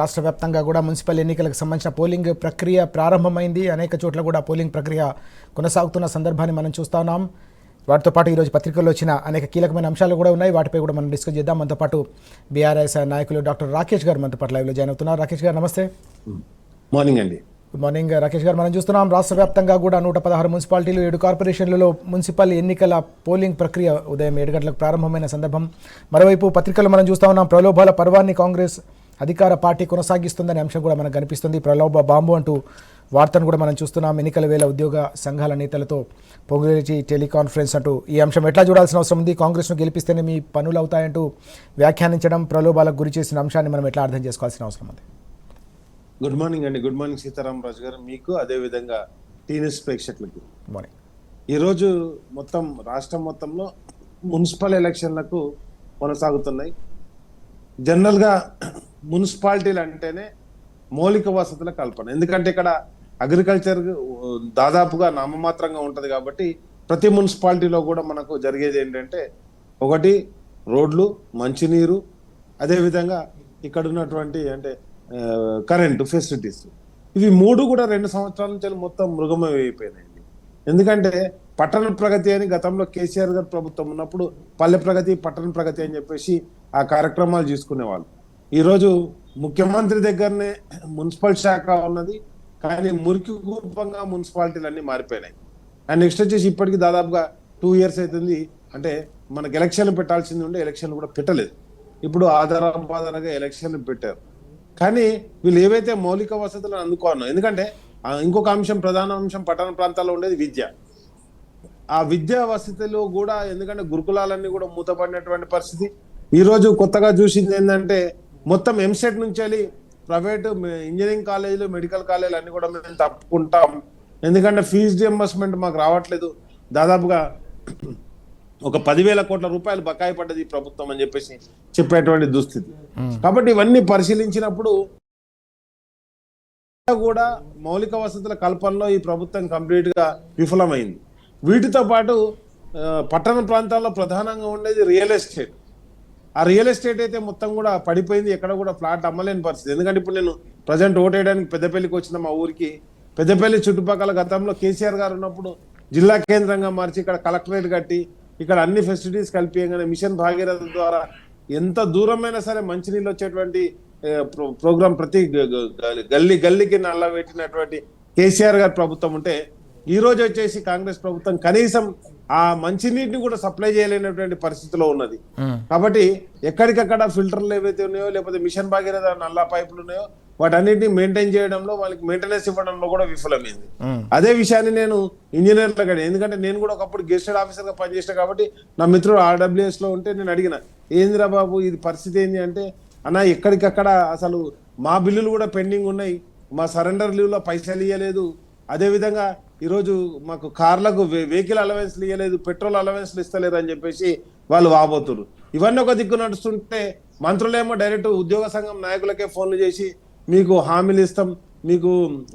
రాష్ట్ర వ్యాప్తంగా కూడా మున్సిపల్ ఎన్నికలకు సంబంధించిన పోలింగ్ ప్రక్రియ ప్రారంభమైంది. అనేక చోట్ల కూడా పోలింగ్ ప్రక్రియ కొనసాగుతున్న సందర్భాన్ని మనం చూస్తా ఉన్నాం. వాటితో పాటు ఈరోజు పత్రికల్లో వచ్చిన అనేక కీలకమైన అంశాలు కూడా ఉన్నాయి. వాటిపై కూడా మనం డిస్కస్ చేద్దాం. మనతో పాటు బీఆర్ఎస్ నాయకులు డాక్టర్ రాకేష్ గారు మనతో పాటు లైవ్లో జాయిన్ అవుతున్నారు. రాకేష్ గారు నమస్తే. మార్నింగ్ అండి. గుడ్ మార్నింగ్ రాకేష్ గారు. మనం చూస్తున్నాం రాష్ట్ర వ్యాప్తంగా కూడా 116 మున్సిపాలిటీలు 7 కార్పొరేషన్లలో మున్సిపల్ ఎన్నికల పోలింగ్ ప్రక్రియ ఉదయం 7 గంటలకు ప్రారంభమైన సందర్భం. మరోవైపు పత్రికల్లో మనం చూస్తా ఉన్నాం ప్రలోభాల పర్వాన్ని కాంగ్రెస్ అధికార పార్టీ కొనసాగిస్తుందనే అంశం కూడా మనకు కనిపిస్తుంది. ప్రలోభ బాంబు అంటూ వార్తను కూడా మనం చూస్తున్నాం. ఎన్నికల వేళ ఉద్యోగ సంఘాల నేతలతో పొంగులేటి టెలికాన్ఫరెన్స్ అంటూ ఈ అంశం ఎట్లా చూడాల్సిన అవసరం ఉంది? కాంగ్రెస్ను గెలిపిస్తేనే మీ పనులు అవుతాయంటూ వ్యాఖ్యానించడం, ప్రలోభాలకు గురి చేసిన అంశాన్ని మనం ఎట్లా అర్థం చేసుకోవాల్సిన అవసరం ఉంది? గుడ్ మార్నింగ్ అండి. గుడ్ మార్నింగ్ సీతారామరాజు గారు, మీకు అదేవిధంగా టీఎస్ ప్రేక్షకులకి మార్నింగ్. ఈరోజు మొత్తం రాష్ట్రం మొత్తంలో మున్సిపల్ ఎలక్షన్లకు కొనసాగుతున్నాయి. జనరల్గా మున్సిపాలిటీలు అంటేనే మౌలిక వసతుల కల్పన. ఎందుకంటే ఇక్కడ అగ్రికల్చర్ దాదాపుగా నామమాత్రంగా ఉంటుంది కాబట్టి ప్రతి మున్సిపాలిటీలో కూడా మనకు జరిగేది ఏంటంటే ఒకటి రోడ్లు, మంచినీరు, అదేవిధంగా ఇక్కడ ఉన్నటువంటి అంటే కరెంటు ఫెసిలిటీస్. ఇవి మూడు కూడా 2 సంవత్సరాల నుంచి మొత్తం మృగమయం అయిపోయినాయండి. ఎందుకంటే పట్టణ ప్రగతి అని గతంలో కేసీఆర్ గారు ప్రభుత్వం ఉన్నప్పుడు పల్లె ప్రగతి, పట్టణ ప్రగతి అని చెప్పేసి ఆ కార్యక్రమాలు తీసుకునేవాళ్ళు. ఈరోజు ముఖ్యమంత్రి దగ్గరనే మున్సిపల్ శాఖ ఉన్నది, కానీ మురికి కూర్పంగా మున్సిపాలిటీలు అన్నీ మారిపోయినాయి. అండ్ నెక్స్ట్ వచ్చేసి ఇప్పటికీ దాదాపుగా 2 years అవుతుంది. అంటే మనకు ఎలక్షన్లు పెట్టాల్సింది ఉండే ఎలక్షన్లు కూడా పెట్టలేదు. ఇప్పుడు ఆధారంగా ఎలక్షన్లు పెట్టారు. కానీ వీళ్ళు ఏవైతే మౌలిక వసతులను అందుకోను, ఎందుకంటే ఇంకొక అంశం, ప్రధాన అంశం పట్టణ ప్రాంతాల్లో ఉండేది విద్య. ఆ విద్యా వసతిలో కూడా ఎందుకంటే గురుకులాలన్నీ కూడా మూతపడినటువంటి పరిస్థితి. ఈరోజు కొత్తగా చూసింది ఏంటంటే మొత్తం ఎంసెట్ నుంచి వెళ్ళి ప్రైవేటు ఇంజనీరింగ్ కాలేజీలు, మెడికల్ కాలేజీలు అన్ని కూడా మేము తప్పుకుంటాం, ఎందుకంటే ఫీజు రియంబర్స్మెంట్ మాకు రావట్లేదు. దాదాపుగా ఒక 10,000 కోట్ల రూపాయలు బకాయి పడ్డది ఈ ప్రభుత్వం అని చెప్పేసి చెప్పేటువంటి దుస్థితి. కాబట్టి ఇవన్నీ పరిశీలించినప్పుడు కూడా మౌలిక వసతుల కల్పనలో ఈ ప్రభుత్వం కంప్లీట్ గా విఫలమైంది. వీటితో పాటు పట్టణ ప్రాంతాల్లో ప్రధానంగా ఉండేది రియల్ ఎస్టేట్. ఆ రియల్ ఎస్టేట్ అయితే మొత్తం కూడా పడిపోయింది. ఎక్కడ కూడా ఫ్లాట్ అమ్మలేని పరిస్థితి. ఎందుకంటే ఇప్పుడు నేను ప్రజెంట్ ఓటేయడానికి పెద్దపల్లికి వచ్చిన మా ఊరికి, పెద్దపల్లి చుట్టుపక్కల గతంలో కేసీఆర్ గారు ఉన్నప్పుడు జిల్లా కేంద్రంగా మార్చి ఇక్కడ కలెక్టరేట్ కట్టి ఇక్కడ అన్ని ఫెసిలిటీస్ కలిపియంగానే మిషన్ భాగీరథ ద్వారా ఎంత దూరమైనా సరే మంచినీళ్ళు వచ్చేటువంటి ప్రోగ్రాం ప్రతి గల్లీకి నల్ల పెట్టినటువంటి కేసీఆర్ గారి ప్రభుత్వం ఉంటే, ఈ రోజు వచ్చేసి కాంగ్రెస్ ప్రభుత్వం కనీసం ఆ మంచినీటిని కూడా సప్లై చేయలేనటువంటి పరిస్థితిలో ఉన్నది. కాబట్టి ఎక్కడికక్కడ ఫిల్టర్లు ఏవైతే ఉన్నాయో, లేకపోతే మిషన్ భాగీరథ నల్ల పైపులు ఉన్నాయో వాటన్నిటిని మెయింటైన్ చేయడంలో, వాళ్ళకి మెయింటెనెన్స్ ఇవ్వడంలో కూడా విఫలమైంది. అదే విషయాన్ని నేను ఇంజనీర్లకు అడిగాను. ఎందుకంటే నేను కూడా ఒకప్పుడు గెస్టెడ్ ఆఫీసర్ గా పనిచేసిన కాబట్టి నా మిత్రుడు RWS లో ఉంటే నేను అడిగిన, ఏందిరా బాబు ఇది పరిస్థితి ఏంది అంటే, అన్న ఎక్కడికక్కడ అసలు మా బిల్లులు కూడా పెండింగ్ ఉన్నాయి, మా సరెండర్ లీవ్ లో పైసలు ఇవ్వలేదు, అదేవిధంగా ఈరోజు మాకు కార్లకు వెహికల్ అలవెన్స్లు ఇవ్వలేదు, పెట్రోల్ అలవెన్స్లు ఇస్తలేరు అని చెప్పేసి వాళ్ళు వాబోతున్నారు. ఇవన్నీ ఒక దిక్కు నడుస్తుంటే మంత్రులేమో డైరెక్ట్ ఉద్యోగ సంఘం నాయకులకే ఫోన్లు చేసి మీకు హామీలు ఇస్తాం, మీకు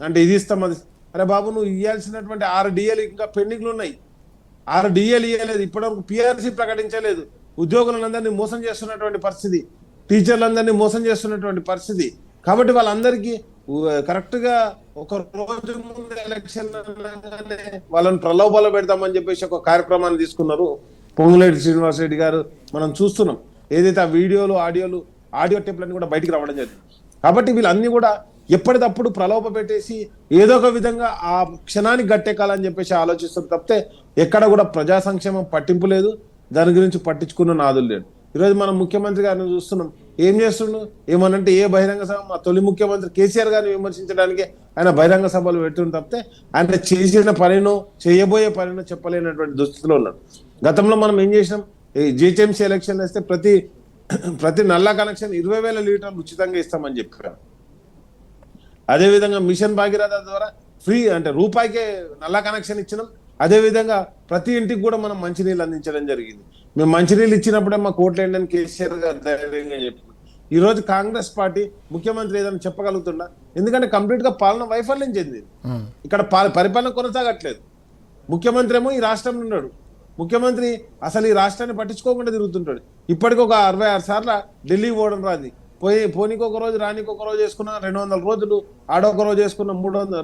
అంటే ఇది ఇస్తాం, అది. అరే బాబు, నువ్వు ఇవ్వాల్సినటువంటి 6 DAలు ఇంకా పెండింగ్లు ఉన్నాయి. 6 DAలు ఇవ్వలేదు, ఇప్పటివరకు PRC ప్రకటించలేదు. ఉద్యోగులందరినీ మోసం చేస్తున్నటువంటి పరిస్థితి, టీచర్లందరినీ మోసం చేస్తున్నటువంటి పరిస్థితి. కాబట్టి వాళ్ళందరికీ కరెక్ట్ గా ఒక రోజు ముందు ఎలక్షన్ వాళ్ళని ప్రలోభాలు పెడతామని చెప్పేసి ఒక కార్యక్రమాన్ని తీసుకున్నారు పొంగులేటి శ్రీనివాసరెడ్డి గారు. మనం చూస్తున్నాం ఏదైతే ఆ వీడియోలు, ఆడియో టేప్లన్నీ కూడా బయటికి రావడం జరిగింది. కాబట్టి వీళ్ళన్నీ కూడా ఎప్పటికప్పుడు ప్రలోభ పెట్టేసి ఏదో ఒక విధంగా ఆ క్షణానికి గట్టెక్కాలని చెప్పేసి ఆలోచిస్తారు తప్పితే ఎక్కడ కూడా ప్రజా సంక్షేమం పట్టింపు లేదు, దాని గురించి పట్టించుకున్న నాదులు లేడు. ఈరోజు మనం ముఖ్యమంత్రి గారిని చూస్తున్నాం, ఏం చేస్తుండు, ఏమనంటే ఏ బహిరంగ సభ, మా తొలి ముఖ్యమంత్రి కేసీఆర్ గారిని విమర్శించడానికి ఆయన బహిరంగ సభలు పెడుతుంది తప్పితే ఆయన చేసిన పనినో చేయబోయే పనినో చెప్పలేనటువంటి దుస్థితిలో ఉన్నాడు. గతంలో మనం ఏం చేసినాం, GHMC ఎలక్షన్ వేస్తే ప్రతి నల్ల కనెక్షన్ 20,000 లీటర్లు ఉచితంగా ఇస్తామని చెప్పారు. అదేవిధంగా మిషన్ భాగీరథ ద్వారా ఫ్రీ అంటే రూపాయికే నల్ల కనెక్షన్ ఇచ్చినాం. అదేవిధంగా ప్రతి ఇంటికి కూడా మనం మంచినీళ్ళు అందించడం జరిగింది. మేము మంచినీళ్ళు ఇచ్చినప్పుడే మాకు ఓట్లు వేయండి కేసీఆర్ గారు ధైర్యంగా చెప్పారు. ఈ రోజు కాంగ్రెస్ పార్టీ ముఖ్యమంత్రి ఏదైనా చెప్పగలుగుతుందా? ఎందుకంటే కంప్లీట్ గా పాలన వైఫల్యం చెందింది. ఇక్కడ పరిపాలన కొనసాగట్లేదు. ముఖ్యమంత్రి ఏమో ఈ రాష్ట్రంలో ఉన్నాడు, ముఖ్యమంత్రి అసలు ఈ రాష్ట్రాన్ని పట్టించుకోకుండా తిరుగుతుంటాడు. ఇప్పటికి ఒక 66 సార్లు ఢిల్లీ పోవడం రాది. పోనీకి ఒక రోజు రానికి ఒక రోజు వేసుకున్న 200 రోజులు, ఆడొక రోజు వేసుకున్న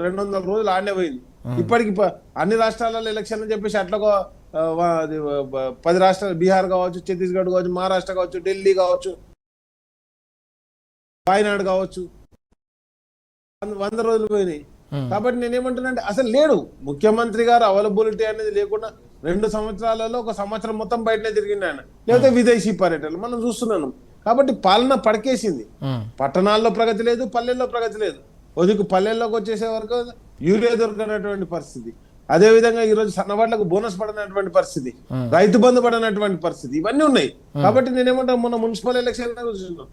200 రోజులు ఆడనే పోయింది. ఇప్పటికి అన్ని రాష్ట్రాలలో ఎలక్షన్ అని చెప్పేసి అట్లా 10 రాష్ట్రాలు, బీహార్ కావచ్చు, ఛత్తీస్గఢ్ కావచ్చు, మహారాష్ట్ర కావచ్చు, ఢిల్లీ కావచ్చు, వాయనాడు కావచ్చు, 100 రోజులు పోయినాయి. కాబట్టి నేనేమంటున్నానంటే అసలు లేడు ముఖ్యమంత్రి గారు, అవైలబిలిటీ అనేది లేకుండా 2 సంవత్సరాలలో 1 సంవత్సరం మొత్తం బయటనే తిరిగింది ఆయన, లేకపోతే విదేశీ పర్యటనలు మనం చూస్తున్నాను. కాబట్టి పాలన పడకేసింది. పట్టణాల్లో ప్రగతి లేదు, పల్లెల్లో ప్రగతి లేదు. ఒదికు పల్లెల్లోకి వచ్చేసే వరకు యూరియా దొరకనటువంటి పరిస్థితి. అదే విధంగా ఈ రోజు సన్నవాళ్లకు బోనస్ పడనటువంటి పరిస్థితి, రైతు బంధు పడనటువంటి పరిస్థితి, ఇవన్నీ ఉన్నాయి. కాబట్టి నేనేమంటాను, మొన్న మున్సిపల్ ఎలక్షన్ చూస్తున్నాం.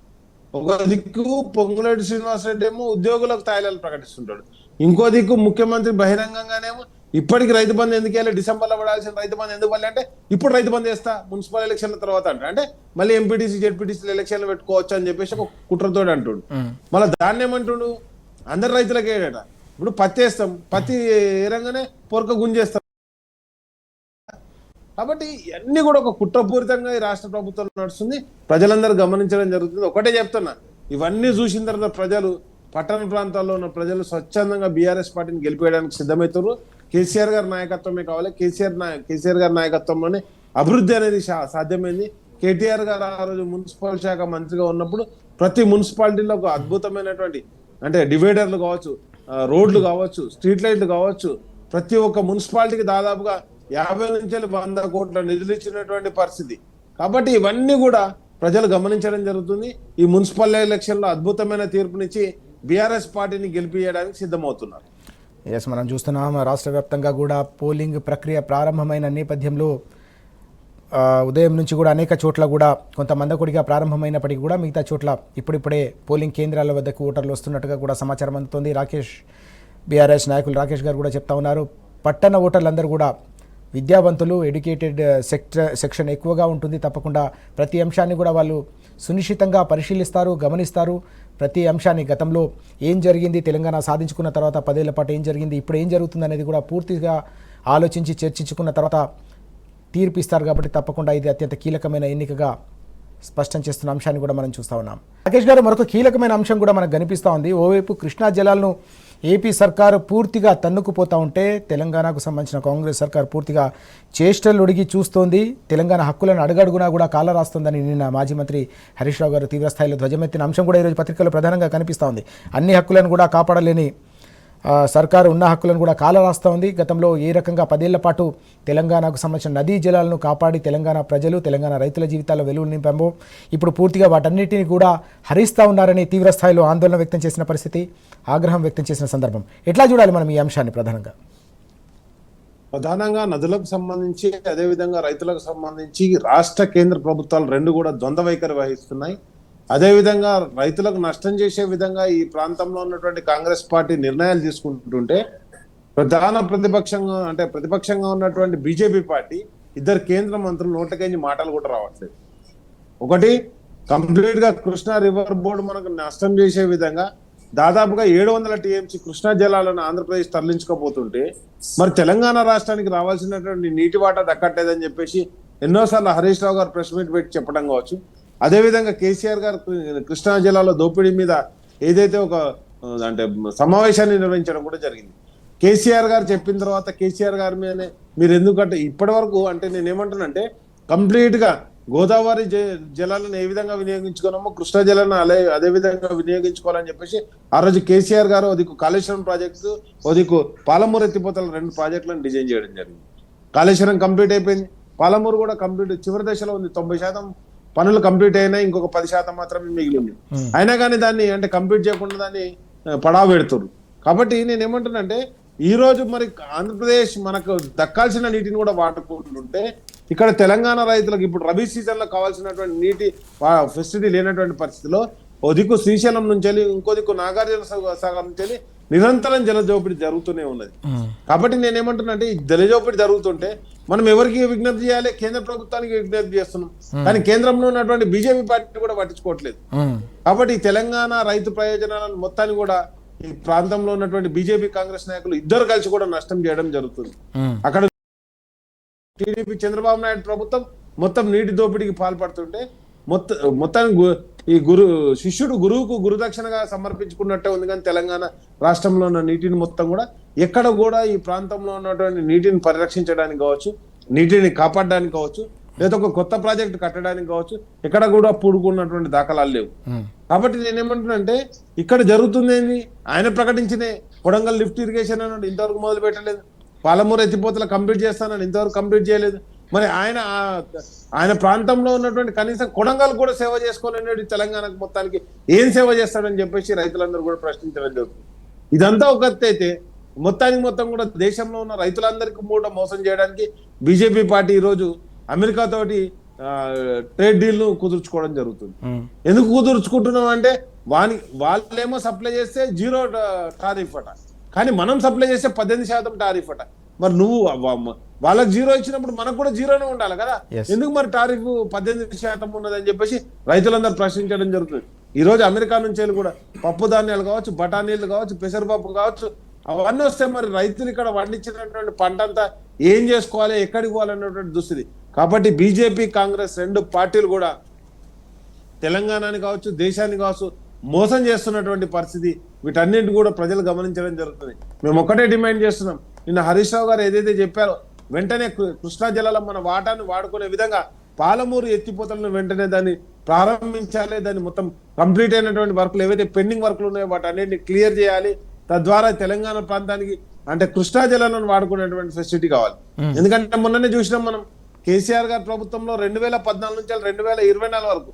ఒక దిక్కు పొంగులేటి శ్రీనివాసరెడ్డి ఏమో ఉద్యోగులకు తాయిలాలు ప్రకటిస్తుంటాడు, ఇంకో దిక్కు ముఖ్యమంత్రి బహిరంగంగానేమో ఇప్పటికి రైతు బంధు ఎందుకు వెళ్ళి డిసెంబర్లో పడాల్సిన రైతు బంధు ఎందుకు పడలే అంటే ఇప్పుడు రైతు బంధు చేస్తా మున్సిపల్ ఎలక్షన్ల తర్వాత అంటే మళ్ళీ ఎంపీటీసీ జెడ్పీటీసీ ఎలక్షన్లు పెట్టుకోవచ్చు అని చెప్పేసి ఒక కుట్రతో అంటుండు. మళ్ళీ దాన్ని ఏమంటుండు, అందరు రైతులకే ఏడట. ఇప్పుడు పత్తి వేస్తాం, పత్తి ఏరంగానే పొరక గుంజేస్తాం. కాబట్టి ఇవన్నీ కూడా ఒక కుట్రపూరితంగా ఈ రాష్ట్ర ప్రభుత్వం నడుస్తుంది, ప్రజలందరూ గమనించడం జరుగుతుంది. ఒకటే చెప్తున్నా, ఇవన్నీ చూసిన తర్వాత ప్రజలు, పట్టణ ప్రాంతాల్లో ఉన్న ప్రజలు స్వచ్ఛందంగా బీఆర్ఎస్ పార్టీని గెలిపేయడానికి సిద్ధమవుతారు. కేసీఆర్ గారి నాయకత్వమే కావాలి. కేసీఆర్ గారి నాయకత్వంలోనే అభివృద్ధి అనేది సాధ్యమైంది. కేటీఆర్ గారు ఆ రోజు మున్సిపల్ శాఖ మంత్రిగా ఉన్నప్పుడు ప్రతి మున్సిపాలిటీలో ఒక అద్భుతమైనటువంటి అంటే డివైడర్లు కావచ్చు, రోడ్లు కావచ్చు, స్ట్రీట్ లైట్లు కావచ్చు, ప్రతి ఒక్క మున్సిపాలిటీకి దాదాపుగా 50 నుంచి 100 కోట్ల నిధులు ఇచ్చినటువంటి పరిస్థితి. కాబట్టి ఇవన్నీ కూడా ప్రజలు గమనించడం జరుగుతుంది. ఈ మున్సిపల్ ఎలక్షన్లో అద్భుతమైన తీర్పునిచ్చి బీఆర్ఎస్ పార్టీని గెలిపించడానికి సిద్ధమవుతున్నారు. ఎస్, మనం చూస్తున్నాం రాష్ట్ర వ్యాప్తంగా కూడా పోలింగ్ ప్రక్రియ ప్రారంభమైన నేపథ్యంలో ఉదయం నుంచి కూడా అనేక చోట్ల కూడా కొంత మందకొడిగా ప్రారంభమైనప్పటికీ కూడా మిగతా చోట్ల ఇప్పుడిప్పుడే పోలింగ్ కేంద్రాల వద్దకు ఓటర్లు వస్తున్నట్టుగా కూడా సమాచారం అందుతోంది. బీఆర్ఎస్ నాయకులు రాకేష్ గారు కూడా చెప్తా ఉన్నారు, పట్టణ ఓటర్లందరూ కూడా విద్యావంతులు, ఎడ్యుకేటెడ్ సెక్షన్ ఎక్కువగా ఉంటుంది. తప్పకుండా ప్రతి అంశాన్ని కూడా వాళ్ళు సునిశ్చితంగా పరిశీలిస్తారు, గమనిస్తారు. ప్రతి అంశాన్ని గతంలో ఏం జరిగింది, తెలంగాణ సాధించుకున్న తర్వాత 10 ఏళ్ల పాటు ఏం జరిగింది, ఇప్పుడు ఏం జరుగుతుంది అనేది కూడా పూర్తిగా ఆలోచించి చర్చించుకున్న తర్వాత తీర్పిస్తారు. కాబట్టి తప్పకుండా ఇది అత్యంత కీలకమైన ఎన్నికగా స్పష్టం చేస్తున్న అంశాన్ని కూడా మనం చూస్తూ ఉన్నాం. రాకేష్ గారు, మరొక కీలకమైన అంశం కూడా మనకు కనిపిస్తూ ఉంది. ఓవైపు కృష్ణా జలాలను ఏపీ సర్కారు పూర్తిగా తన్నుకుపోతూ ఉంటే తెలంగాణకు సంబంధించిన కాంగ్రెస్ సర్కారు పూర్తిగా చేష్టలు ఉడిగి చూస్తోంది. తెలంగాణ హక్కులను అడుగడుగునా కూడా కాల రాస్తోందని నిన్న మాజీ మంత్రి హరీష్ రావు గారు తీవ్రస్థాయిలో ధ్వజమెత్తిన అంశం కూడా ఈరోజు పత్రికల్లో ప్రధానంగా కనిపిస్తూ ఉంది. అన్ని హక్కులను కూడా కాపాడలేని సర్కారు ఉన్న హక్కులను కూడా కాల రాస్తూ ఉంది. గతంలో ఏ రకంగా 10 ఏళ్ల పాటు తెలంగాణకు సంబంధించిన నదీ జలాలను కాపాడి తెలంగాణ ప్రజలు, తెలంగాణ రైతుల జీవితాల్లో వెలుగులు నింపామో ఇప్పుడు పూర్తిగా వాటన్నిటిని కూడా హరిస్తూ ఉన్నారని తీవ్రస్థాయిలో ఆందోళన వ్యక్తం చేసిన పరిస్థితి, ఆగ్రహం వ్యక్తం చేసిన సందర్భం. ఎట్లా చూడాలి మనం ఈ అంశాన్ని? ప్రధానంగా నదులకు సంబంధించి, అదేవిధంగా రైతులకు సంబంధించి రాష్ట్ర కేంద్ర ప్రభుత్వాలు రెండు కూడా ద్వంద్వ వైఖరి వహిస్తున్నాయి. అదేవిధంగా రైతులకు నష్టం చేసే విధంగా ఈ ప్రాంతంలో ఉన్నటువంటి కాంగ్రెస్ పార్టీ నిర్ణయాలు తీసుకుంటుంటే ప్రతిపక్షంగా ఉన్నటువంటి బీజేపీ పార్టీ ఇద్దరు కేంద్ర మంత్రులు నోట్లకేంచి మాటలు కూడా రావట్లేదు. ఒకటి, కంప్లీట్ గా కృష్ణా రివర్ బోర్డు మనకు నష్టం చేసే విధంగా దాదాపుగా 700 టీఎంసీ కృష్ణా జలాలను ఆంధ్రప్రదేశ్ తరలించుకోబోతుంటే మరి తెలంగాణ రాష్ట్రానికి రావాల్సినటువంటి నీటి వాటా దక్కట్లేదని చెప్పేసి ఎన్నోసార్లు హరీష్ రావు గారు ప్రెస్ మీట్ పెట్టి చెప్పడం కావచ్చు. అదేవిధంగా కేసీఆర్ గారు కృష్ణా జిల్లాలో దోపిడీ మీద ఏదైతే ఒక సమావేశాన్ని నిర్వహించడం కూడా జరిగింది. కేసీఆర్ గారు చెప్పిన తర్వాత కేసీఆర్ గారి మీదనే మీరు ఎందుకంటే ఇప్పటి వరకు నేనేమంటానంటే కంప్లీట్ గా గోదావరి జలాలను ఏ విధంగా వినియోగించుకున్నామో కృష్ణా జలాలను అదే విధంగా వినియోగించుకోవాలని చెప్పేసి ఆ రోజు కేసీఆర్ గారు ఓదికు కాళేశ్వరం ప్రాజెక్టు, ఓదికు పాలమూరు ఎత్తిపోతల 2 ప్రాజెక్టులను డిజైన్ చేయడం జరిగింది. కాళేశ్వరం కంప్లీట్ అయిపోయింది, పాలమూరు కూడా కంప్లీట్ చివరి దశలో ఉంది. 90% పనులు కంప్లీట్ అయినాయి, ఇంకొక 10% మాత్రమే మిగిలింది. అయినా కానీ దాన్ని కంప్లీట్ చేయకుండా దాన్ని పడా పెడుతున్నారు. కాబట్టి నేనేమంటున్నానంటే ఈ రోజు మరి ఆంధ్రప్రదేశ్ మనకు దక్కాల్సిన నీటిని కూడా వాడుకుంటుంటే ఇక్కడ తెలంగాణ రైతులకు ఇప్పుడు రబీ సీజన్ లో కావాల్సినటువంటి నీటి ఫెసిలిటీ లేనటువంటి పరిస్థితిలో ఓ దిక్కు శ్రీశైలం నుంచి వెళ్ళి ఇంకో దిక్కు నాగార్జున సాగర్ నుంచి వెళ్ళి నిరంతరం జలదోపిడి జరుగుతూనే ఉన్నది. కాబట్టి నేనేమంటున్నానంటే ఈ జలదోపిడి జరుగుతుంటే మనం ఎవరికి విజ్ఞప్తి చేయాలి? కేంద్ర ప్రభుత్వానికి విజ్ఞప్తి చేస్తున్నాం, కానీ కేంద్రంలో ఉన్నటువంటి బీజేపీ పార్టీ కూడా పట్టించుకోవట్లేదు. కాబట్టి ఈ తెలంగాణ రైతు ప్రయోజనాలను మొత్తాన్ని కూడా ఈ ప్రాంతంలో ఉన్నటువంటి బీజేపీ కాంగ్రెస్ నాయకులు ఇద్దరు కలిసి కూడా నష్టం చేయడం జరుగుతుంది. అక్కడ టీడీపీ చంద్రబాబు నాయుడు ప్రభుత్వం మొత్తం నీటి దోపిడీకి పాల్పడుతుంటే మొత్తానికి ఈ శిష్యుడు గురువుకు గురుదక్షిణగా సమర్పించుకున్నట్టే ఉంది. కానీ తెలంగాణ రాష్ట్రంలో ఉన్న నీటిని మొత్తం కూడా ఎక్కడ కూడా ఈ ప్రాంతంలో ఉన్నటువంటి నీటిని పరిరక్షించడానికి కావచ్చు, నీటిని కాపాడడానికి కావచ్చు, లేదా ఒక కొత్త ప్రాజెక్టు కట్టడానికి కావచ్చు, ఎక్కడ కూడా పూడుకున్నటువంటి దాఖలాలు లేవు. కాబట్టి నేనేమంటున్నానంటే ఇక్కడ జరుగుతుంది ఏంది, ఆయన ప్రకటించిన కొడంగల్ లిఫ్ట్ ఇరిగేషన్ అన్నాడు, ఇంతవరకు మొదలు పెట్టలేదు. పాలమూరు ఎత్తిపోతల కంప్లీట్ చేస్తానని ఇంతవరకు కంప్లీట్ చేయలేదు. మరి ఆయన ప్రాంతంలో ఉన్నటువంటి కనీసం కొడంగల్ కూడా సేవ చేసుకోలేని తెలంగాణకు మొత్తానికి ఏం సేవ చేస్తాడని చెప్పేసి రైతులందరూ కూడా ప్రశ్నించడం జరుగుతుంది. ఇదంతా ఒక అయితే మొత్తం కూడా దేశంలో ఉన్న రైతులందరికీ కూడా మోసం చేయడానికి బీజేపీ పార్టీ ఈరోజు అమెరికా తోటి ట్రేడ్ డీల్ ను కుదుర్చుకోవడం జరుగుతుంది. ఎందుకు కుదుర్చుకుంటున్నాం అంటే వాళ్ళేమో సప్లై చేస్తే 0 టారిఫ్ అట, కానీ మనం సప్లై చేస్తే 18% టారిఫ్ అట. మరి నువ్వు వాళ్ళకి 0 ఇచ్చినప్పుడు మనకు కూడా 0నే ఉండాలి కదా, ఎందుకు మరి టారిఫ్ 18% ఉన్నదని చెప్పేసి రైతులందరూ ప్రశ్నించడం జరుగుతుంది. ఈ రోజు అమెరికా నుంచి కూడా పప్పు ధాన్యాలు కావచ్చు, బఠానీలు కావచ్చు, పెసరపప్పు కావచ్చు, అవన్నీ వస్తే మరి రైతులు ఇక్కడ పండించినటువంటి పంట అంతా ఏం చేసుకోవాలి, ఎక్కడికి పోవాలన్నటువంటి దుస్థితి. కాబట్టి బీజేపీ కాంగ్రెస్ 2 పార్టీలు కూడా తెలంగాణని కావచ్చు, దేశాన్ని కావచ్చు మోసం చేస్తున్నటువంటి పరిస్థితి. వీటన్నింటి కూడా ప్రజలు గమనించడం జరుగుతుంది. మేము ఒకటే డిమాండ్ చేస్తున్నాం, నిన్న హరీష్ రావు గారు ఏదైతే చెప్పారో వెంటనే కృష్ణా జిల్లాలో మన వాటాను వాడుకునే విధంగా పాలమూరు ఎత్తిపోతలను వెంటనే దాన్ని ప్రారంభించాలి. దాన్ని మొత్తం కంప్లీట్ అయినటువంటి వర్కులు ఏవైతే పెండింగ్ వర్కులు ఉన్నాయో వాటన్నిటిని క్లియర్ చేయాలి. తద్వారా తెలంగాణ ప్రాంతానికి అంటే కృష్ణా జిల్లాలను వాడుకునేటువంటి ఫెసిలిటీ కావాలి. ఎందుకంటే మొన్ననే చూసినాం మనం కేసీఆర్ గారి ప్రభుత్వంలో 2014 నుంచి 2024 వరకు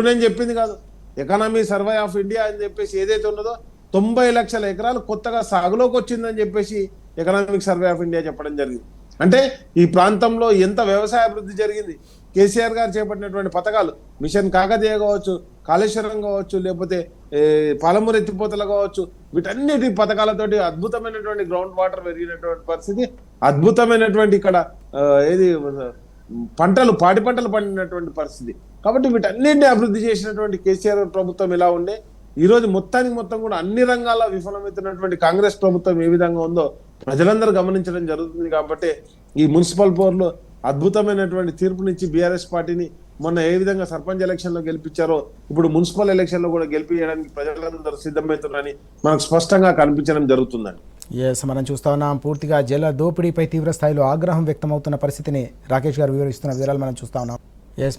నేను చెప్పింది కాదు, ఎకానమీ సర్వే ఆఫ్ ఇండియా అని చెప్పేసి ఏదైతే ఉన్నదో 90 లక్షల ఎకరాలు కొత్తగా సాగులోకి వచ్చిందని చెప్పేసి ఎకనామిక్ సర్వే ఆఫ్ ఇండియా చెప్పడం జరిగింది. అంటే ఈ ప్రాంతంలో ఎంత వ్యవసాయ అభివృద్ధి జరిగింది. కేసీఆర్ గారు చేపట్టినటువంటి పథకాలు మిషన్ కాకతీయ కావచ్చు, కాళేశ్వరం కావచ్చు, లేకపోతే పాలమూరు ఎత్తిపోతలు కావచ్చు, వీటన్నిటి పథకాలతోటి అద్భుతమైనటువంటి గ్రౌండ్ వాటర్ పెరిగినటువంటి పరిస్థితి, అద్భుతమైనటువంటి ఇక్కడ పాడి పంటలు పండినటువంటి పరిస్థితి. కాబట్టి వీటన్నిటిని అభివృద్ధి చేసినటువంటి కేసీఆర్ ప్రభుత్వం ఇలా ఉండే ఈ రోజు మొత్తం కూడా అన్ని రంగాల్లో విఫలమవుతున్నటువంటి కాంగ్రెస్ ప్రభుత్వం ఏ విధంగా ఉందో ప్రజలందరూ గమనించడం జరుగుతుంది. కాబట్టి ఈ మున్సిపల్ పోర్లో అద్భుతమైనటువంటి తీర్పునిచ్చి బీఆర్ఎస్ పార్టీని మొన్న ఏ విధంగా సర్పంచ్ ఎలక్షన్ లో గెలిపించారో ఇప్పుడు మున్సిపల్ ఎలక్షన్ లో కూడా గెలిపించడానికి ప్రజలందరూ సిద్ధమవుతున్నారని మనకు స్పష్టంగా కనిపించడం జరుగుతుందండి. మనం చూస్తా ఉన్నాం, పూర్తిగా జల దోపిడీపై తీవ్ర స్థాయిలో ఆగ్రహం వ్యక్తమవుతున్న పరిస్థితిని రాకేష్ గారు వివరిస్తున్న వివరాలు మనం చూస్తా ఉన్నాం.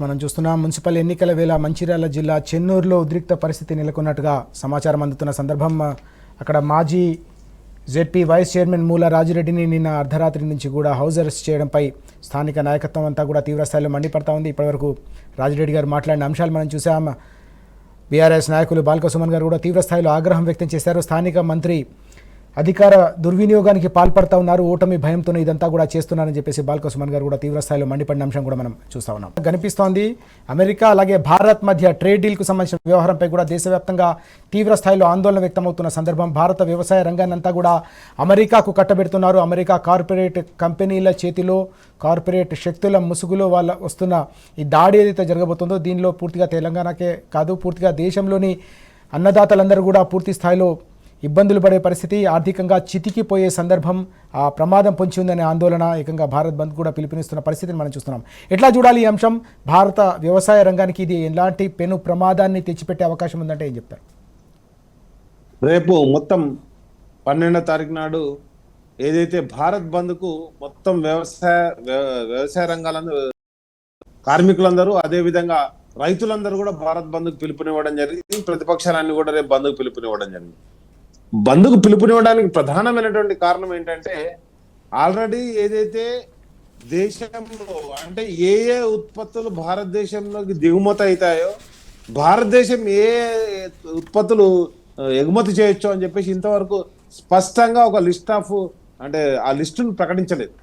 మనం చూస్తున్నాం, మున్సిపల్ ఎన్నికల వేళ మంచిర్యాల జిల్లా చెన్నూరులో ఉద్రిక్త పరిస్థితి నెలకొన్నట్టుగా సమాచారం అందుతున్న సందర్భం. అక్కడ మాజీ జెడ్పీ వైస్ చైర్మన్ మూల రాజిరెడ్డిని నిన్న అర్ధరాత్రి నుంచి కూడా హౌస్ అరెస్ట్ చేయడంపై స్థానిక నాయకత్వం అంతా కూడా తీవ్రస్థాయిలో మండిపడతా ఉంది. ఇప్పటివరకు రాజిరెడ్డి గారు మాట్లాడిన అంశాలు మనం చూసాం. బీఆర్ఎస్ నాయకులు బాల్క సుమన్ గారు కూడా తీవ్రస్థాయిలో ఆగ్రహం వ్యక్తం చేశారు. స్థానిక మంత్రి అధికార దుర్వినియోగానికి పాల్పడతా ఉన్నారు, ఓటమి భయంతోనే ఇదంతా కూడా చేస్తున్నారని చెప్పేసి బాల్క సుమన్ గారు కూడా తీవ్రస్థాయిలో మండిపడిన అంశం కూడా మనం చూస్తా ఉన్నాం. కనిపిస్తోంది అమెరికా అలాగే భారత్ మధ్య ట్రేడ్ డీల్కు సంబంధించిన వ్యవహారంపై కూడా దేశవ్యాప్తంగా తీవ్ర స్థాయిలో ఆందోళన వ్యక్తమవుతున్న సందర్భం. భారత వ్యవసాయ రంగాన్ని అంతా కూడా అమెరికాకు కట్టబెడుతున్నారు. అమెరికా కార్పొరేట్ కంపెనీల చేతిలో, కార్పొరేట్ శక్తుల ముసుగులో వాళ్ళ వస్తున్న ఈ దాడి ఏదైతే జరగబోతుందో దీనిలో పూర్తిగా తెలంగాణకే కాదు పూర్తిగా దేశంలోని అన్నదాతలందరూ కూడా పూర్తి స్థాయిలో ఇబ్బందులు పడే పరిస్థితి, ఆర్థికంగా చితికిపోయే సందర్భం, ఆ ప్రమాదం పొంచి ఉందనే ఆందోళన, ఏకంగా భారత్ బంద్ కూడా పిలుపునిస్తున్న పరిస్థితిని మనం చూస్తున్నాం. ఎట్లా చూడాలి ఈ అంశం? భారత వ్యవసాయ రంగానికి ఇది ఎలాంటి పెను ప్రమాదాన్ని తెచ్చిపెట్టే అవకాశం ఉందంటే ఏం చెప్తారు? రేపు మొత్తం 12వ తారీఖు నాడు ఏదైతే భారత్ బంద్కు మొత్తం వ్యవసాయ రంగాలందరూ, కార్మికులందరూ, అదే విధంగా రైతులందరూ కూడా భారత్ బంద్కు పిలుపునివ్వడం జరిగింది. ప్రతిపక్షాలన్నీ కూడా రేపు బంద్కు పిలుపునివ్వడం జరిగింది. బంద్కు పిలుపునివ్వడానికి ప్రధానమైనటువంటి కారణం ఏంటంటే ఆల్రెడీ ఏదైతే దేశంలో అంటే ఏ ఉత్పత్తులు భారతదేశంలోకి దిగుమతి అవుతాయో, భారతదేశం ఏ ఉత్పత్తులు ఎగుమతి చేయొచ్చు అని చెప్పేసి ఇంతవరకు స్పష్టంగా ఒక లిస్ట్ ఆఫ్ అంటే ఆ లిస్టును ప్రకటించలేదు.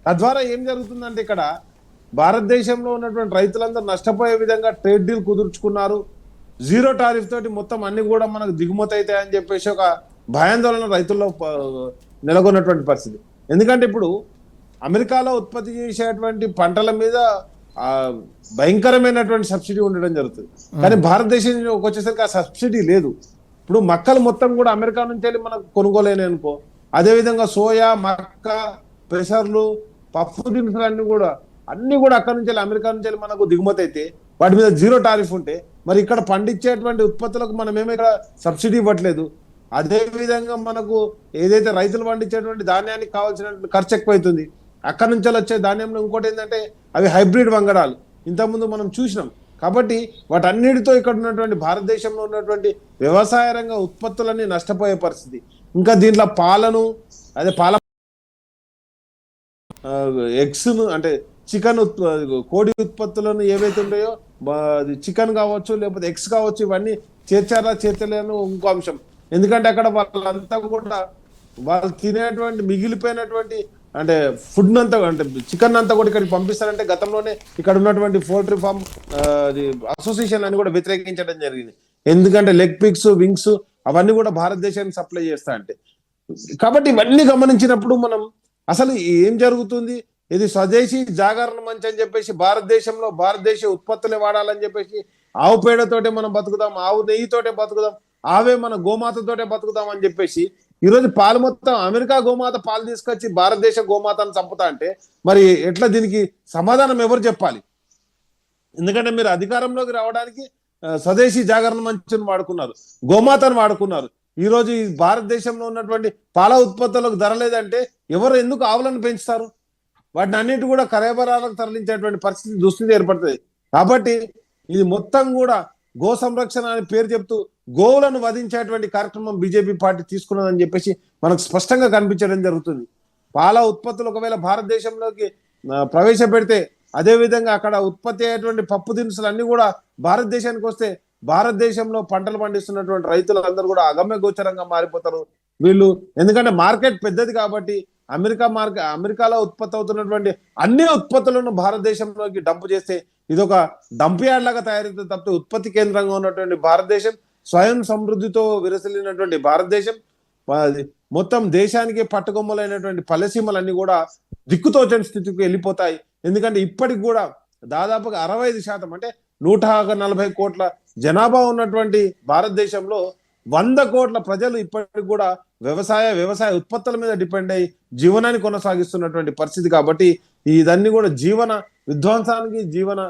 తద్వారా ఏం జరుగుతుందంటే ఇక్కడ భారతదేశంలో ఉన్నటువంటి రైతులందరూ నష్టపోయే విధంగా ట్రేడ్ డీల్ కుదుర్చుకున్నారు. 0 టారిఫ్ తోటి మొత్తం అన్ని కూడా మనకు దిగుమతి అవుతాయని చెప్పేసి ఒక భయాందోళన రైతుల్లో నెలకొన్నటువంటి పరిస్థితి. ఎందుకంటే ఇప్పుడు అమెరికాలో ఉత్పత్తి చేసేటువంటి పంటల మీద భయంకరమైనటువంటి సబ్సిడీ ఉండడం జరుగుతుంది. కానీ భారతదేశంలోకి వచ్చేసరికి ఆ సబ్సిడీ లేదు. ఇప్పుడు మక్కలు మొత్తం కూడా అమెరికా నుంచి వెళ్ళి మనకు కొనుగోలేని అనుకో, అదేవిధంగా సోయా, మక్క, పెసర్లు, పప్పు దినుసులు అన్ని కూడా అక్కడ నుంచి వెళ్ళి అమెరికా నుంచి వెళ్ళి మనకు దిగుమతి అయితే వాటి మీద జీరో టారిఫ్ ఉంటే మరి ఇక్కడ పండించేటువంటి ఉత్పత్తులకు మనం ఏమీ ఇక్కడ సబ్సిడీ ఇవ్వట్లేదు. అదే విధంగా మనకు ఏదైతే రైతులు పండించేటువంటి ధాన్యానికి కావాల్సిన ఖర్చు ఎక్కువైతుంది. అక్కడ నుంచి వచ్చే ధాన్యంలో ఇంకోటి ఏంటంటే అవి హైబ్రిడ్ వంగడాలు ఇంతకుముందు మనం చూసినాం. కాబట్టి వాటన్నిటితో ఇక్కడ ఉన్నటువంటి భారతదేశంలో ఉన్నటువంటి వ్యవసాయ రంగ ఉత్పత్తులన్నీ నష్టపోయే పరిస్థితి. ఇంకా దీంట్లో పాలను అదే పాల ఎగ్స్ ను అంటే చికెన్ కోడి ఉత్పత్తులను ఏవైతే ఉంటాయో చికెన్ కావచ్చు లేకపోతే ఎగ్స్ కావచ్చు ఇవన్నీ చేర్చారా చేర్చలేను ఇంకో అంశం. ఎందుకంటే అక్కడ వాళ్ళంతా కూడా వాళ్ళు తినేటువంటి మిగిలిపోయినటువంటి అంటే ఫుడ్ అంతా అంటే చికెన్ అంతా కూడా ఇక్కడికి పంపిస్తారంటే గతంలోనే ఇక్కడ ఉన్నటువంటి పోల్ట్రీ ఫార్మ్ అసోసియేషన్ అని కూడా వ్యతిరేకించడం జరిగింది. ఎందుకంటే లెగ్ పిక్స్ వింగ్స్ అవన్నీ కూడా భారతదేశానికి సప్లై చేస్తా అంటే. కాబట్టి ఇవన్నీ గమనించినప్పుడు మనం అసలు ఏం జరుగుతుంది, ఇది స్వదేశీ జాగరణ మంచి అని చెప్పేసి భారతదేశంలో భారతదేశ ఉత్పత్తులే వాడాలని చెప్పేసి ఆవు పేడతోటే మనం బతుకుదాం, ఆవు నెయ్యితోటే బతుకుదాం, ఆవే మన గోమాతతోటే బతుకుదాం అని చెప్పేసి ఈరోజు పాలు మొత్తం అమెరికా గోమాత పాలు తీసుకొచ్చి భారతదేశ గోమాతను చంపుతా అంటే మరి ఎట్లా దీనికి సమాధానం ఎవరు చెప్పాలి? ఎందుకంటే మీరు అధికారంలోకి రావడానికి స్వదేశీ జాగరణ మంచిని వాడుకున్నారు, గోమాతను వాడుకున్నారు. ఈ రోజు ఈ భారతదేశంలో ఉన్నటువంటి పాల ఉత్పత్తులకు ధర లేదంటే ఎవరు ఎందుకు ఆవులను పెంచుతారు? వాటిని అన్నిటి కూడా కరేబరాలకు తరలించేటువంటి పరిస్థితి దుస్థితి ఏర్పడుతుంది. కాబట్టి ఇది మొత్తం కూడా గో సంరక్షణ అని పేరు చెప్తూ గోవులను వధించేటువంటి కార్యక్రమం బీజేపీ పార్టీ తీసుకున్నదని చెప్పేసి మనకు స్పష్టంగా కనిపించడం జరుగుతుంది. పాల ఉత్పత్తులు ఒకవేళ భారతదేశంలోకి ప్రవేశపెడితే అదే విధంగా అక్కడ ఉత్పత్తి అయ్యేటువంటి పప్పు దినుసులు అన్ని కూడా భారతదేశానికి వస్తే భారతదేశంలో పంటలు పండిస్తున్నటువంటి రైతులందరూ కూడా అగమ్య గోచరంగా మారిపోతారు వీళ్ళు. ఎందుకంటే మార్కెట్ పెద్దది కాబట్టి అమెరికాలో ఉత్పత్తి అవుతున్నటువంటి అన్ని ఉత్పత్తులను భారతదేశంలోకి డంప్ చేస్తే ఇదొక డంప్ యార్డ్ లాగా తయారైతే తప్పితే ఉత్పత్తి కేంద్రంగా ఉన్నటువంటి భారతదేశం, స్వయం సమృద్ధితో విరసిల్లినటువంటి భారతదేశం మొత్తం దేశానికి పట్టుకొమ్మలైనటువంటి పల్లెసీమలన్నీ కూడా దిక్కుతోచని స్థితికి వెళ్ళిపోతాయి. ఎందుకంటే ఇప్పటికి కూడా దాదాపుగా 65% అంటే 140 కోట్ల జనాభా ఉన్నటువంటి భారతదేశంలో 100 కోట్ల ప్రజలు ఇప్పటికి కూడా వ్యవసాయ ఉత్పత్తుల మీద డిపెండ్ అయ్యి జీవనాన్ని కొనసాగిస్తున్నటువంటి పరిస్థితి. కాబట్టి ఇదన్నీ కూడా జీవన విధ్వంసానికి జీవన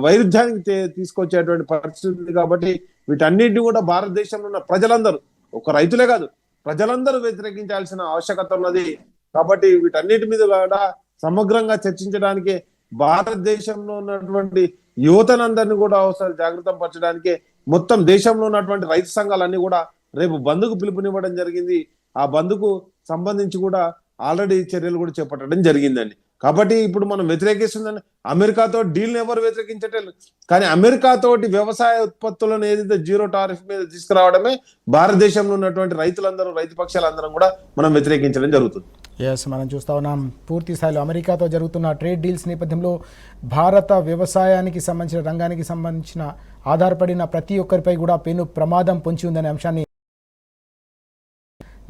వైరుధ్యానికి తీసుకొచ్చేటువంటి పరిస్థితి. కాబట్టి వీటన్నిటిని కూడా భారతదేశంలో ఉన్న ప్రజలందరూ, ఒక రైతులే కాదు ప్రజలందరూ వ్యతిరేకించాల్సిన ఆవశ్యకత ఉన్నది. కాబట్టి వీటన్నిటి మీద కూడా సమగ్రంగా చర్చించడానికి భారతదేశంలో ఉన్నటువంటి యువతనందరినీ కూడా అవసరం జాగృతం పరచడానికి మొత్తం దేశంలో ఉన్నటువంటి రైతు సంఘాలన్నీ కూడా రేపు బంద్కు పిలుపునివ్వడం జరిగింది. ఆ బంద్కు సంబంధించి కూడా ఆల్రెడీ చర్యలు కూడా చేపట్టడం జరిగిందండి. కాబట్టి ఇప్పుడు మనం వ్యతిరేకిస్తుందని అమెరికాతో డీల్ ఎవరు వ్యతిరేకించట్లేదు, కానీ అమెరికాతోటి వ్యవసాయ ఉత్పత్తులను ఏదైతే జీరో టారిఫ్ మీద తీసుకురావడమే భారతదేశంలో ఉన్నటువంటి రైతులందరూ రైతు పక్షాలందరం కూడా మనం వ్యతిరేకించడం జరుగుతుంది. ఎస్, మనం చూస్తా ఉన్నాం పూర్తి స్థాయిలో అమెరికాతో జరుగుతున్న ట్రేడ్ డీల్స్ నేపథ్యంలో భారత వ్యవసాయానికి సంబంధించిన రంగానికి సంబంధించిన ఆధారపడిన ప్రతి ఒక్కరిపై కూడా పెను ప్రమాదం పొంచి ఉందనే అంశాన్ని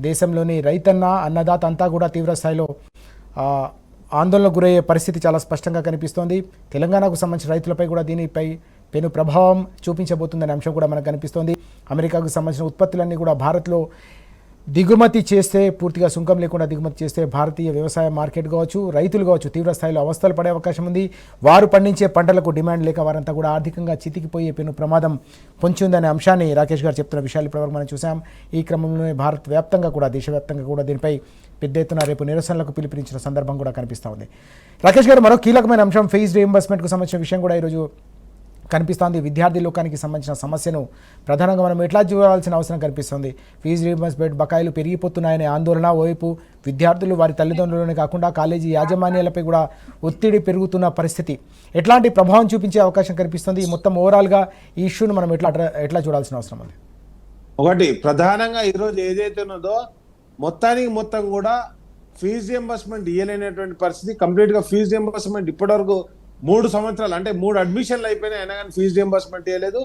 దేశంలోని రైతన్న అన్నదాత అంతా కూడా తీవ్ర స్థాయిలో ఆందోళనకు గురయ్యే పరిస్థితి చాలా స్పష్టంగా కనిపిస్తోంది. తెలంగాణకు సంబంధించిన రైతులపై కూడా దీనిపై పెను ప్రభావం చూపించబోతుందనే అంశం కూడా మనకు కనిపిస్తోంది. అమెరికాకు సంబంధించిన ఉత్పత్తులన్నీ కూడా భారత్లో దిగుమతి చేస్తే, పూర్తిగా సుంకం లేకుండా దిగుమతి చేస్తే భారతీయ వ్యవసాయ మార్కెట్ కావచ్చు, రైతులు కావచ్చు తీవ్ర స్థాయిలో అవస్థలు పడే అవకాశం ఉంది. వారు పండించే పంటలకు డిమాండ్ లేక వారంతా కూడా ఆర్థికంగా చితికిపోయే పెను ప్రమాదం పొంచి ఉందనే అంశాన్ని రాకేష్ గారు చెప్తున్న విషయాలు ఇప్పటివరకు మనం చూసాం. ఈ క్రమంలోనే భారత్ వ్యాప్తంగా కూడా దేశవ్యాప్తంగా కూడా దీనిపై పెద్ద ఎత్తున రేపు నిరసనలకు పిలుపునిచ్చిన సందర్భం కూడా కనిపిస్తూ ఉంది. రాకేష్ గారు, మరో కీలకమైన అంశం ఫీజు రీయింబర్స్మెంట్కు సంబంధించిన విషయం కూడా ఈరోజు కనిపిస్తోంది. విద్యార్థి లోకానికి సంబంధించిన సమస్యను ప్రధానంగా మనం ఎట్లా చూడాల్సిన అవసరం కనిపిస్తుంది. ఫీజు రీయింబర్స్మెంట్ బకాయిలు పెరిగిపోతున్నాయనే ఆందోళన ఓవైపు, విద్యార్థులు వారి తల్లిదండ్రులనే కాకుండా కాలేజీ యాజమాన్యాలపై కూడా ఒత్తిడి పెరుగుతున్న పరిస్థితి ఎట్లాంటి ప్రభావం చూపించే అవకాశం కనిపిస్తుంది? ఈ మొత్తం ఓవరాల్గా ఈ ఇష్యూను మనం ఎట్లా చూడాల్సిన అవసరం ఉంది? ఒకటి ప్రధానంగా ఈరోజు ఏదైతే ఉన్నదో మొత్తం కూడా ఫీజు రీయింబర్స్మెంట్ ఇయ్యలేనటువంటి పరిస్థితి. కంప్లీట్ గా ఫీజు రీయింబర్స్మెంట్ ఇప్పటివరకు 3 సంవత్సరాలు అంటే 3 అడ్మిషన్లు అయిపోయినాయి, అయినా కానీ ఫీజు రీయింబర్స్మెంట్ ఇవ్వలేదు.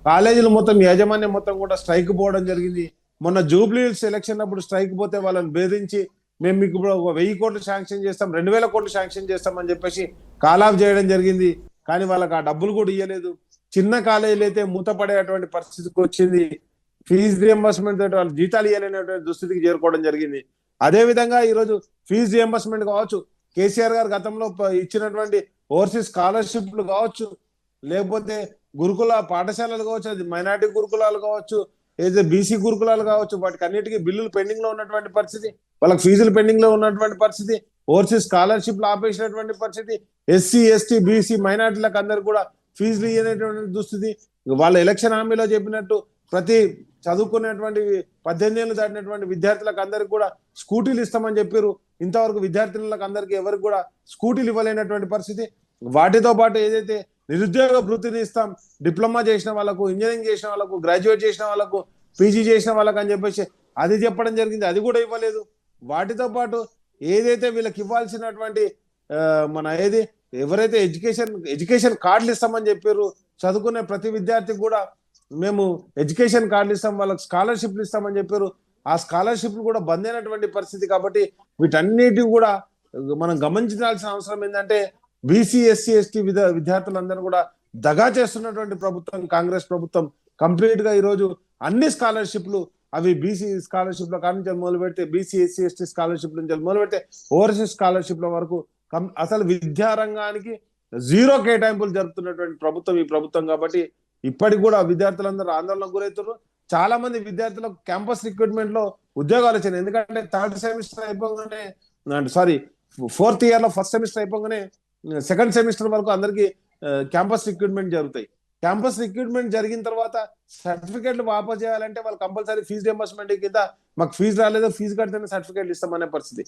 కాలేజీలు మొత్తం యాజమాన్యం మొత్తం కూడా స్ట్రైక్ పోవడం జరిగింది. మొన్న జూబ్లీ సెలక్షన్ అప్పుడు స్ట్రైక్ పోతే వాళ్ళని బెదిరించి మేము మీకు ఇప్పుడు 1000 కోట్లు శాంక్షన్ చేస్తాం, 2000 కోట్లు శాంక్షన్ చేస్తాం అని చెప్పేసి కాల్ ఆఫ్ చేయడం జరిగింది. కానీ వాళ్ళకి ఆ డబ్బులు కూడా ఇవ్వలేదు. చిన్న కాలేజీలు అయితే మూతపడేటువంటి పరిస్థితికి వచ్చింది. ఫీజు రీయింబర్స్మెంట్ తోటి వాళ్ళు జీతాలు ఇవ్వలేనటువంటి దుస్థితికి చేరుకోవడం జరిగింది. అదే విధంగా ఈరోజు ఫీజు రీయింబర్స్మెంట్ కావచ్చు, కేసీఆర్ గారు గతంలో ఇచ్చినటువంటి ఓవర్సీస్ స్కాలర్షిప్లు కావచ్చు, లేకపోతే గురుకుల పాఠశాలలు కావచ్చు, అది మైనార్టీ గురుకులాలు కావచ్చు, ఏదైతే బీసీ గురుకులాలు కావచ్చు, వాటికి అన్నిటికీ బిల్లులు పెండింగ్ లో ఉన్నటువంటి పరిస్థితి, వాళ్ళకి ఫీజులు పెండింగ్ లో ఉన్నటువంటి పరిస్థితి, ఓవర్సీస్ స్కాలర్షిప్లు ఆపేసినటువంటి పరిస్థితి, ఎస్సీ ఎస్టీ బీసీ మైనార్టీలకు అందరికి కూడా ఫీజులు ఇవ్వనటువంటి దుస్థితి. వాళ్ళ ఎలక్షన్ హామీలో చెప్పినట్టు ప్రతి చదువుకునేటువంటి 18 ఏళ్ళు దాటినటువంటి విద్యార్థులకు అందరికి కూడా స్కూటీలు ఇస్తామని చెప్పారు. ఇంతవరకు విద్యార్థినులకు అందరికి ఎవరికి కూడా స్కూటీలు ఇవ్వలేనటువంటి పరిస్థితి. వాటితో పాటు ఏదైతే నిరుద్యోగ వృత్తిని ఇస్తాం, డిప్లొమా చేసిన వాళ్ళకు, ఇంజనీరింగ్ చేసిన వాళ్ళకు, గ్రాడ్యుయేట్ చేసిన వాళ్ళకు, పీజీ చేసిన వాళ్ళకు అని చెప్పేసి అది చెప్పడం జరిగింది, అది కూడా ఇవ్వలేదు. వాటితో పాటు ఏదైతే వీళ్ళకి ఇవ్వాల్సినటువంటి మన ఎవరైతే ఎడ్యుకేషన్ కార్డులు ఇస్తామని చెప్పారు, చదువుకునే ప్రతి విద్యార్థికి కూడా మేము ఎడ్యుకేషన్ కార్డులు ఇస్తాం, వాళ్ళకి స్కాలర్షిప్లు ఇస్తామని చెప్పారు. ఆ స్కాలర్షిప్లు కూడా బంద్ అయినటువంటి పరిస్థితి. కాబట్టి వీటన్నిటి కూడా మనం గమనించాల్సిన అవసరం ఏంటంటే బీసీ ఎస్సీ ఎస్టీ విద్యార్థులందరూ కూడా దగా చేస్తున్నటువంటి ప్రభుత్వం కాంగ్రెస్ ప్రభుత్వం. కంప్లీట్ గా ఈరోజు అన్ని స్కాలర్షిప్లు, అవి బీసీ స్కాలర్షిప్ల కాడ నుంచి మొదలు పెడితే, బీసీ ఎస్సీ ఎస్టీ స్కాలర్షిప్ నుంచి మొదలు పెడితే ఓవర్సీస్ స్కాలర్షిప్ల వరకు అసలు విద్యారంగానికి జీరో కేటాయింపులు జరుపుతున్నటువంటి ప్రభుత్వం ఈ ప్రభుత్వం. కాబట్టి ఇప్పటికి కూడా విద్యార్థులందరూ ఆందోళనకు గురవుతారు. చాలా మంది విద్యార్థులకు క్యాంపస్ రిక్రూట్మెంట్ లో ఉద్యోగాలు వచ్చినాయి. ఎందుకంటే థర్డ్ సెమిస్టర్ అయిపోగానే, ఫోర్త్ ఇయర్ లో ఫస్ట్ సెమిస్టర్ అయిపోగానే సెకండ్ సెమిస్టర్ వరకు అందరికి క్యాంపస్ రిక్రూట్మెంట్ జరుగుతాయి. క్యాంపస్ రిక్రూట్మెంట్ జరిగిన తర్వాత సర్టిఫికేట్లు వాపస్ చేయాలంటే వాళ్ళు కంపల్సరీ ఫీజు రియంబర్స్మెంట్ కింద మాకు ఫీజు రాలేదు, ఫీజు కడితేనే సర్టిఫికేట్లు ఇస్తామనే పరిస్థితి.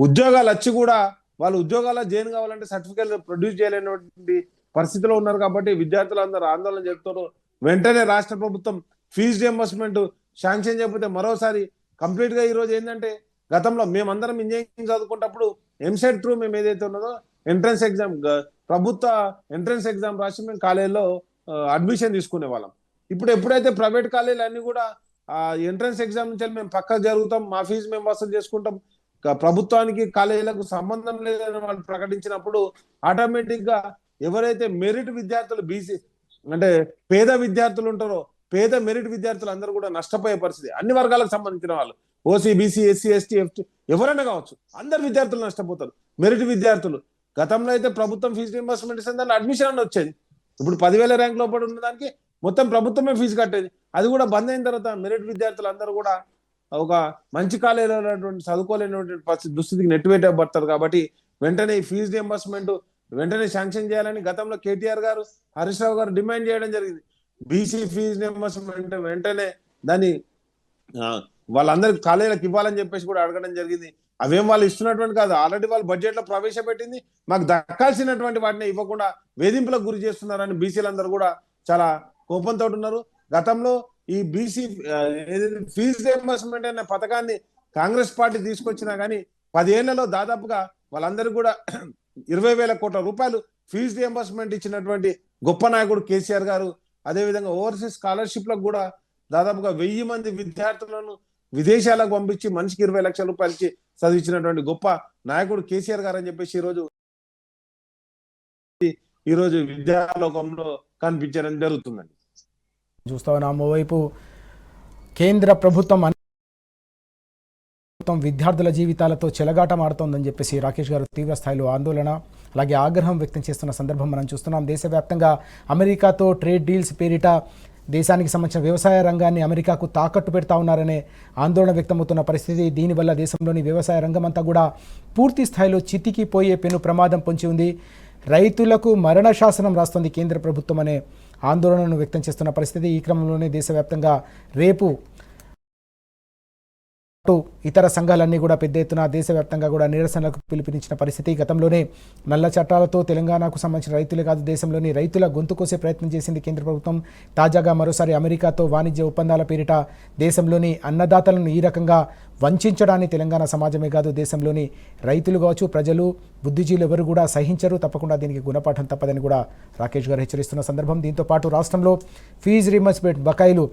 ఉద్యోగాలు వచ్చి కూడా వాళ్ళు ఉద్యోగాల్లో జాయిన్ కావాలంటే సర్టిఫికేట్ ప్రొడ్యూస్ చేయలేనటువంటి పరిస్థితిలో ఉన్నారు. కాబట్టి విద్యార్థులు అందరూ ఆందోళన చెప్తారు. వెంటనే రాష్ట్ర ప్రభుత్వం ఫీజు రియంబర్స్మెంట్ శాంక్షన్ చేయకపోతే మరోసారి కంప్లీట్ గా ఈ రోజు ఏంటంటే, గతంలో మేమందరం ఇంజనీరింగ్ చదువుకున్నప్పుడు ఎంసెట్ త్రూ మేము ఏదైతే ఉన్నదో ఎంట్రన్స్ ఎగ్జామ్, ప్రభుత్వ ఎంట్రన్స్ ఎగ్జామ్ రాసి మేము కాలేజీలో అడ్మిషన్ తీసుకునే వాళ్ళం. ఇప్పుడు ఎప్పుడైతే ప్రైవేట్ కాలేజీలు అన్ని కూడా ఎంట్రన్స్ ఎగ్జామ్ నుంచి మేము పక్కకు జరుగుతాం, మా ఫీజు మేము వసూలు చేసుకుంటాం, ప్రభుత్వానికి కాలేజీలకు సంబంధం లేదని వాళ్ళు ప్రకటించినప్పుడు ఆటోమేటిక్ గా ఎవరైతే మెరిట్ విద్యార్థులు, బీసీ అంటే పేద విద్యార్థులు ఉంటారో, పేద మెరిట్ విద్యార్థులు అందరూ కూడా నష్టపోయే పరిస్థితి. అన్ని వర్గాలకు సంబంధించిన వాళ్ళు, OC BC SC ST FT ఎవరైనా కావచ్చు, అందరు విద్యార్థులు నష్టపోతారు. మెరిట్ విద్యార్థులు గతంలో అయితే ప్రభుత్వం ఫీజు రియంబర్స్మెంట్ ఇస్తే దాంట్లో అడ్మిషన్ అని వచ్చేది. ఇప్పుడు 10,000 ర్యాంక్ లోపల ఉన్న దానికి మొత్తం ప్రభుత్వమే ఫీజు కట్టేది. అది కూడా బంద్ అయిన తర్వాత మెరిట్ విద్యార్థులు అందరూ కూడా ఒక మంచి కాలేజీలో చదువుకోలేనటువంటి పరిస్థితి, దుస్థితికి నెట్టివేయబడతారు. కాబట్టి వెంటనే ఈ ఫీజు రియంబర్స్మెంట్ వెంటనే శాంక్షన్ చేయాలని గతంలో కేటీఆర్ గారు, హరీష్ రావు గారు డిమాండ్ చేయడం జరిగింది. బీసీ ఫీజు రియంబర్స్మెంట్ వెంటనే దాన్ని వాళ్ళందరికి కాలేజీలకు ఇవ్వాలని చెప్పేసి కూడా అడగడం జరిగింది. అవేం వాళ్ళు ఇస్తున్నటువంటి కాదు, ఆల్రెడీ వాళ్ళు బడ్జెట్ లో ప్రవేశపెట్టింది, మాకు దక్కాల్సినటువంటి వాటిని ఇవ్వకుండా వేధింపులకు గురి చేస్తున్నారని బీసీలందరూ కూడా చాలా కోపంతో ఉన్నారు. గతంలో ఈ బీసీ ఫీజు రియంబర్స్మెంట్ అనే పథకాన్ని కాంగ్రెస్ పార్టీ తీసుకొచ్చినా కానీ 10 ఏళ్లలో దాదాపుగా వాళ్ళందరూ కూడా 20,000 కోట్ల రూపాయలు ఫీజు రియంబర్స్మెంట్ ఇచ్చినటువంటి గొప్ప నాయకుడు కేసీఆర్ గారు. అదేవిధంగా ఓవర్సీస్ స్కాలర్షిప్ లకు కూడా దాదాపుగా 1000 మంది విద్యార్థులను విదేశాలకు పంపించి మనిషికి 20 లక్షల రూపాయలు ఇచ్చి చదివించినటువంటి గొప్ప నాయకుడు కేసీఆర్ గారు అని చెప్పేసి ఈరోజు విద్యాలోకంలో కనిపించడం జరుగుతుందండి. చూస్తా ఉన్నాం ఓవైపు కేంద్ర ప్రభుత్వం విద్యార్థుల జీవితాలతో చెలగాటమాడుతోందని చెప్పేసి రాకేష్ గారు తీవ్ర స్థాయిలో ఆందోళన, అలాగే ఆగ్రహం వ్యక్తం చేస్తున్న సందర్భం మనం చూస్తున్నాం. దేశవ్యాప్తంగా అమెరికాతో ట్రేడ్ డీల్స్ పేరిట దేశానికి సంబంధించిన వ్యవసాయ రంగాన్ని అమెరికాకు తాకట్టు పెడతా ఉన్నారనే ఆందోళన వ్యక్తమవుతున్న పరిస్థితి. దీనివల్ల దేశంలోని వ్యవసాయ రంగం అంతా కూడా పూర్తి స్థాయిలో చితికిపోయే పెను ప్రమాదం పొంచి ఉంది. రైతులకు మరణ శాసనం రాస్తుంది కేంద్ర ప్రభుత్వం అనే ఆందోళనను వ్యక్తం చేస్తున్న పరిస్థితి. ఈ క్రమంలోనే దేశవ్యాప్తంగా రేపు ఇతర సంఘాలన్నీ కూడా పెద్ద ఎత్తున దేశవ్యాప్తంగా కూడా నిరసనలకు పిలుపునిచ్చిన పరిస్థితి. గతంలోనే నల్ల చట్టాలతో తెలంగాణకు సంబంధించిన రైతులే కాదు దేశంలోని రైతుల గొంతు కోసే ప్రయత్నం చేసింది కేంద్ర ప్రభుత్వం. తాజాగా మరోసారి అమెరికాతో వాణిజ్య ఒప్పందాల పేరిట దేశంలోని అన్నదాతలను ఈ రకంగా వంచడాన్ని తెలంగాణ సమాజమే కాదు దేశంలోని రైతులు కావచ్చు, ప్రజలు, బుద్ధిజీవులు ఎవరు కూడా సహించరు. తప్పకుండా దీనికి గుణపాఠం తప్పదని కూడా రాకేష్ గారు హెచ్చరిస్తున్న సందర్భం. దీంతో పాటు రాష్ట్రంలో ఫీజు రీయింబర్స్మెంట్ బకాయిలు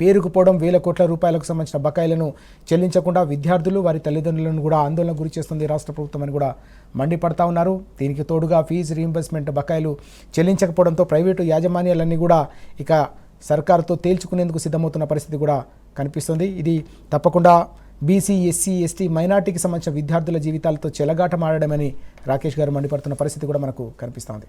పేరుకుపోవడం, 1,000 కోట్ల రూపాయలకు సంబంధించిన బకాయిలను చెల్లించకుండా విద్యార్థులు, వారి తల్లిదండ్రులను కూడా ఆందోళన గురి చేస్తుంది రాష్ట్ర ప్రభుత్వం అని కూడా మండిపడతా ఉన్నారు. దీనికి తోడుగా ఫీజు రీయింబర్స్మెంట్ బకాయిలు చెల్లించకపోవడంతో ప్రైవేటు యాజమాన్యాలన్నీ కూడా ఇక సర్కారుతో తేల్చుకునేందుకు సిద్ధమవుతున్న పరిస్థితి కూడా కనిపిస్తుంది. ఇది తప్పకుండా బీసీ, ఎస్సీ, ఎస్టీ, మైనార్టీకి సంబంధించిన విద్యార్థుల జీవితాలతో చెలగాటమాడమని రాకేష్ గారు మండిపడుతున్న పరిస్థితి కూడా మనకు కనిపిస్తోంది.